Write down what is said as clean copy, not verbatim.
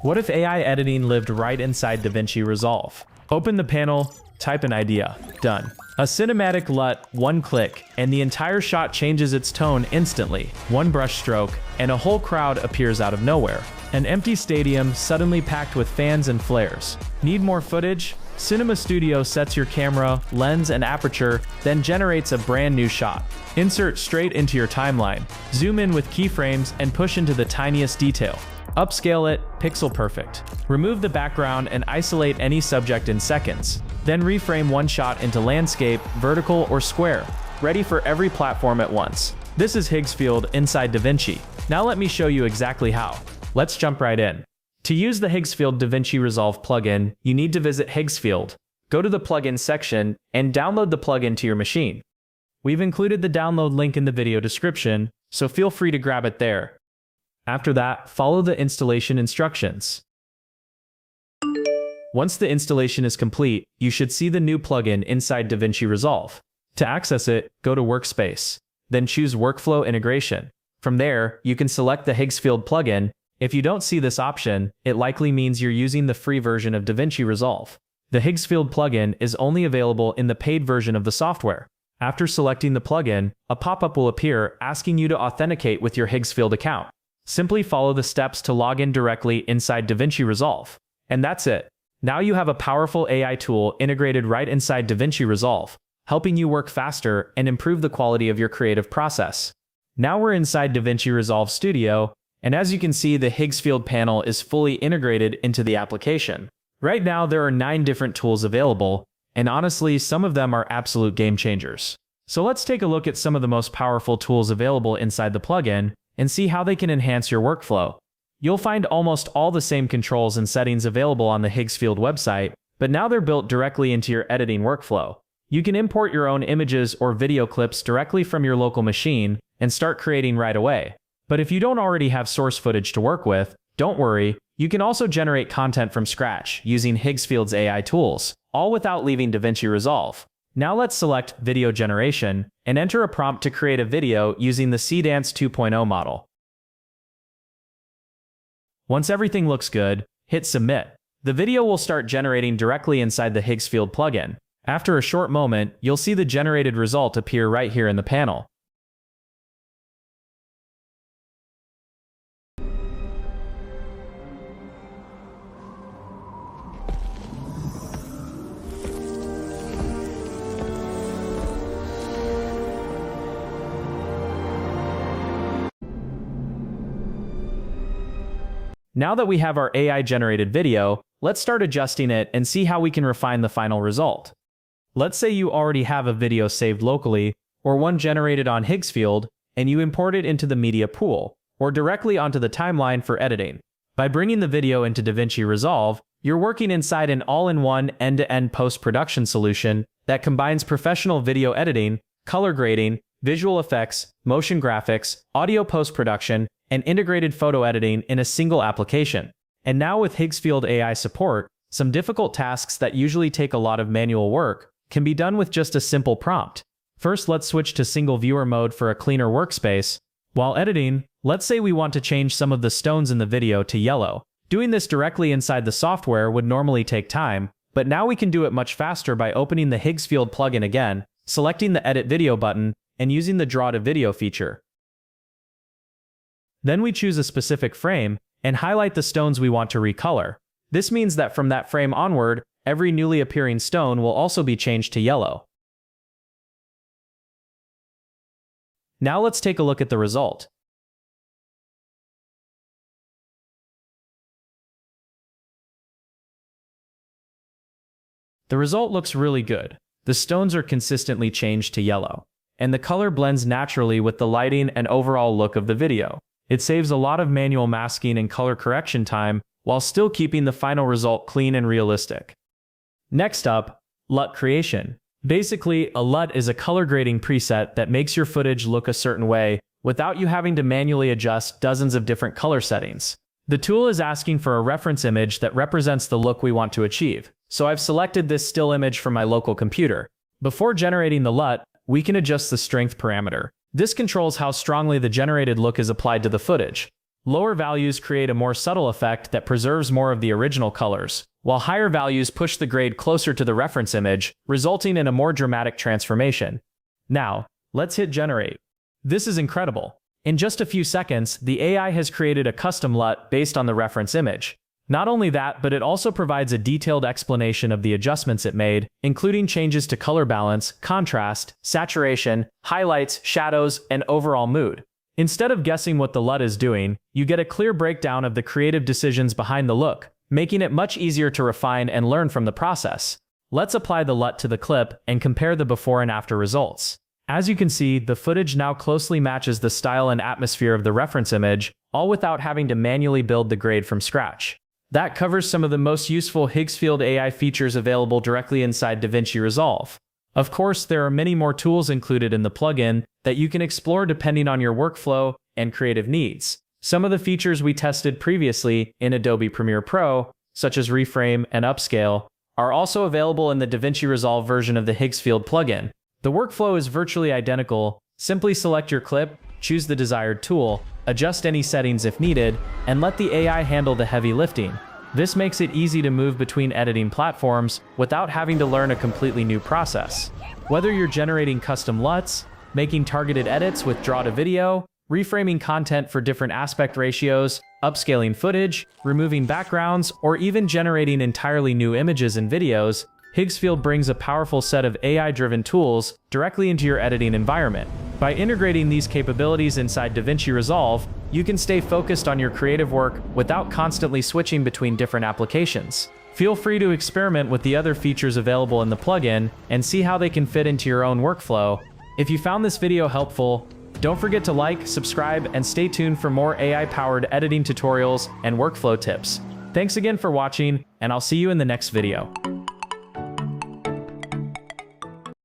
What if AI editing lived right inside DaVinci Resolve? Open the panel, type an idea. Done. A cinematic LUT, one click, and the entire shot changes its tone instantly. One brush stroke, and a whole crowd appears out of nowhere. An empty stadium suddenly packed with fans and flares. Need more footage? Cinema Studio sets your camera, lens, and aperture, then generates a brand new shot. Insert straight into your timeline. Zoom in with keyframes and push into the tiniest detail. Upscale it, pixel perfect. Remove the background and isolate any subject in seconds. Then reframe one shot into landscape, vertical, or square, ready for every platform at once. This is Higgsfield inside DaVinci. Now let me show you exactly how. Let's jump right in. To use the Higgsfield DaVinci Resolve plugin, you need to visit Higgsfield. Go to the plugin section and download the plugin to your machine. We've included the download link in the video description, so feel free to grab it there. After that, follow the installation instructions. Once the installation is complete, you should see the new plugin inside DaVinci Resolve. To access it, go to Workspace, then choose Workflow Integration. From there, you can select the Higgsfield plugin. If you don't see this option, it likely means you're using the free version of DaVinci Resolve. The Higgsfield plugin is only available in the paid version of the software. After selecting the plugin, a pop-up will appear asking you to authenticate with your Higgsfield account. Simply follow the steps to log in directly inside DaVinci Resolve. And that's it. Now you have a powerful AI tool integrated right inside DaVinci Resolve, helping you work faster and improve the quality of your creative process. Now we're inside DaVinci Resolve Studio, and as you can see, the Higgsfield panel is fully integrated into the application. Right now, there are 9 different tools available, and honestly, some of them are absolute game changers. So let's take a look at some of the most powerful tools available inside the plugin and see how they can enhance your workflow. You'll find almost all the same controls and settings available on the Higgsfield website, but now they're built directly into your editing workflow. You can import your own images or video clips directly from your local machine and start creating right away. But if you don't already have source footage to work with, don't worry, you can also generate content from scratch using Higgsfield's AI tools, all without leaving DaVinci Resolve. Now let's select Video Generation and enter a prompt to create a video using the Cdance 2.0 model. Once everything looks good, hit Submit. The video will start generating directly inside the Higgsfield plugin. After a short moment, you'll see the generated result appear right here in the panel. Now that we have our AI-generated video, let's start adjusting it and see how we can refine the final result. Let's say you already have a video saved locally, or one generated on Higgsfield, and you import it into the media pool, or directly onto the timeline for editing. By bringing the video into DaVinci Resolve, you're working inside an all-in-one end-to-end post-production solution that combines professional video editing, color grading, visual effects, motion graphics, audio post-production, and integrated photo editing in a single application. And now with Higgsfield AI support, some difficult tasks that usually take a lot of manual work can be done with just a simple prompt. First, let's switch to single viewer mode for a cleaner workspace. While editing, let's say we want to change some of the stones in the video to yellow. Doing this directly inside the software would normally take time, but now we can do it much faster by opening the Higgsfield plugin again, selecting the Edit Video button, and using the Draw to Video feature. Then we choose a specific frame and highlight the stones we want to recolor. This means that from that frame onward, every newly appearing stone will also be changed to yellow. Now let's take a look at the result. The result looks really good. The stones are consistently changed to yellow, and the color blends naturally with the lighting and overall look of the video. It saves a lot of manual masking and color correction time while still keeping the final result clean and realistic. Next up, LUT creation. Basically, a LUT is a color grading preset that makes your footage look a certain way without you having to manually adjust dozens of different color settings. The tool is asking for a reference image that represents the look we want to achieve, so I've selected this still image from my local computer. Before generating the LUT, we can adjust the strength parameter. This controls how strongly the generated look is applied to the footage. Lower values create a more subtle effect that preserves more of the original colors, while higher values push the grade closer to the reference image, resulting in a more dramatic transformation. Now, let's hit generate. This is incredible. In just a few seconds, the AI has created a custom LUT based on the reference image. Not only that, but it also provides a detailed explanation of the adjustments it made, including changes to color balance, contrast, saturation, highlights, shadows, and overall mood. Instead of guessing what the LUT is doing, you get a clear breakdown of the creative decisions behind the look, making it much easier to refine and learn from the process. Let's apply the LUT to the clip and compare the before and after results. As you can see, the footage now closely matches the style and atmosphere of the reference image, all without having to manually build the grade from scratch. That covers some of the most useful Higgsfield AI features available directly inside DaVinci Resolve. Of course, there are many more tools included in the plugin that you can explore depending on your workflow and creative needs. Some of the features we tested previously in Adobe Premiere Pro, such as reframe and upscale, are also available in the DaVinci Resolve version of the Higgsfield plugin. The workflow is virtually identical. Simply select your clip, choose the desired tool, adjust any settings if needed, and let the AI handle the heavy lifting. This makes it easy to move between editing platforms without having to learn a completely new process. Whether you're generating custom LUTs, making targeted edits with draw to video, reframing content for different aspect ratios, upscaling footage, removing backgrounds, or even generating entirely new images and videos, Higgsfield brings a powerful set of AI-driven tools directly into your editing environment. By integrating these capabilities inside DaVinci Resolve, you can stay focused on your creative work without constantly switching between different applications. Feel free to experiment with the other features available in the plugin and see how they can fit into your own workflow. If you found this video helpful, don't forget to like, subscribe, and stay tuned for more AI-powered editing tutorials and workflow tips. Thanks again for watching, and I'll see you in the next video.